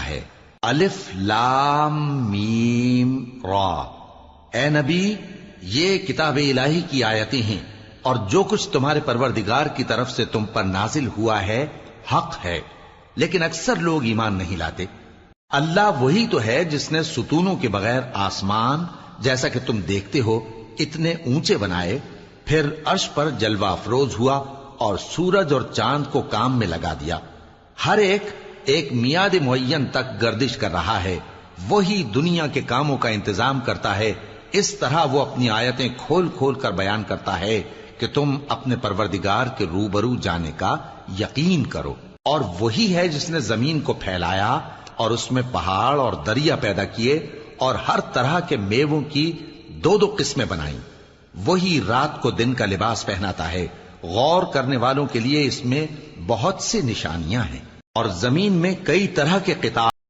ہے۔ الف لام میم را۔ اے نبی، یہ کتاب الہی کی آیتیں ہیں، اور جو کچھ تمہارے پروردگار کی طرف سے تم پر نازل ہوا ہے حق ہے، لیکن اکثر لوگ ایمان نہیں لاتے۔ اللہ وہی تو ہے جس نے ستونوں کے بغیر آسمان جیسا کہ تم دیکھتے ہو اتنے اونچے بنائے، پھر عرش پر جلوہ افروز ہوا اور سورج اور چاند کو کام میں لگا دیا۔ ہر ایک میعاد معین تک گردش کر رہا ہے۔ وہی دنیا کے کاموں کا انتظام کرتا ہے۔ اس طرح وہ اپنی آیتیں کھول کھول کر بیان کرتا ہے کہ تم اپنے پروردگار کے روبرو جانے کا یقین کرو۔ اور وہی ہے جس نے زمین کو پھیلایا اور اس میں پہاڑ اور دریا پیدا کیے اور ہر طرح کے میووں کی دو دو قسمیں بنائیں۔ وہی رات کو دن کا لباس پہناتا ہے۔ غور کرنے والوں کے لیے اس میں بہت سی نشانیاں ہیں۔ اور زمین میں کئی طرح کے قطع